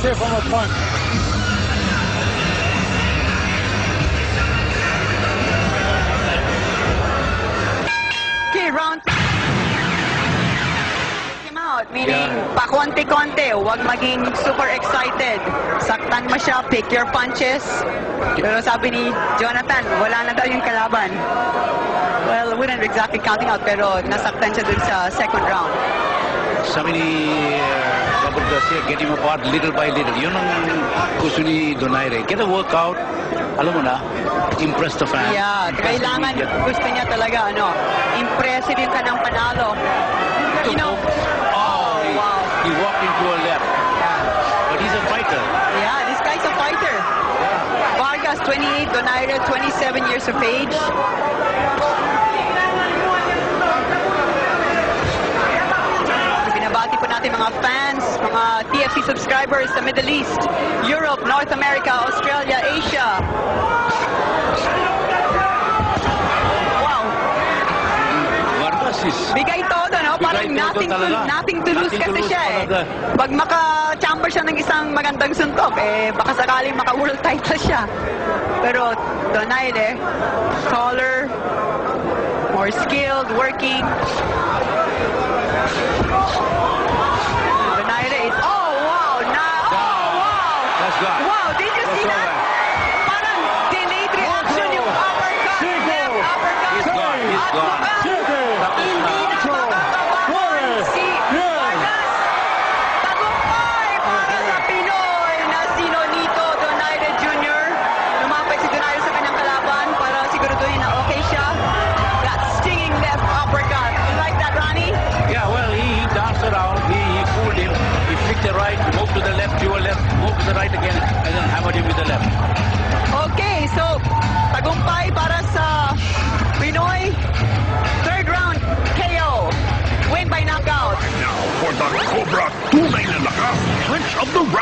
here from a punch. Okay, round. Him out, meaning pa konti-konti, huwag maging super excited. Saktan mo siya, pick your punches. Pero sabi ni Jonathan, wala na daw yung kalaban. Well, we weren't exactly counting out, pero nasaktan siya dun sa second round. Sabi ni Robert Garcia, get him apart little by little. Yun ang gusto ni Donaire. Get a workout. Alam mo na, impress the fans. Yeah, kailangan, gusto niya talaga, impressive yung kanang panalo. You know, wow. He walked into a left. But he's a fighter. Yeah, this guy's a fighter. Vargas, 28, Donaire, 27 years of age. Binabati po natin mga fans, mga TFC subscribers sa Middle East, Europe, North America, Australia, Asia. Wow. Vargas is... Bigay todo, no? Parang nothing to lose kasi siya eh. Pag maka-chamber siya ng isang magandang suntok, baka sakaling maka-world title siya. Pero Donaire, taller, more skilled, working. Donaire is, oh wow! That's good. Wow, did you see that? Parang delayed reaction yung uppercut. Left uppercut. He's gone. He's At gone. mukhang hindi na makakabangon si Vargas. Tagumpay para sa Pinoy na si Nonito Donaire Jr. Lumapit si Donaire sa kanyang kalaban para siguraduhin na okay siya. That stinging left uppercut. You like that, Ronnie? Yeah, well, he danced around. He fooled him. He flicked the right, moved to the left, to a left, moved to the right again, and then hammered him with the left. Okay, so tagumpay para sa Pinoy. Third round KO. Win by knockout. Now for the Cobra tunay na lakas, punch of the round.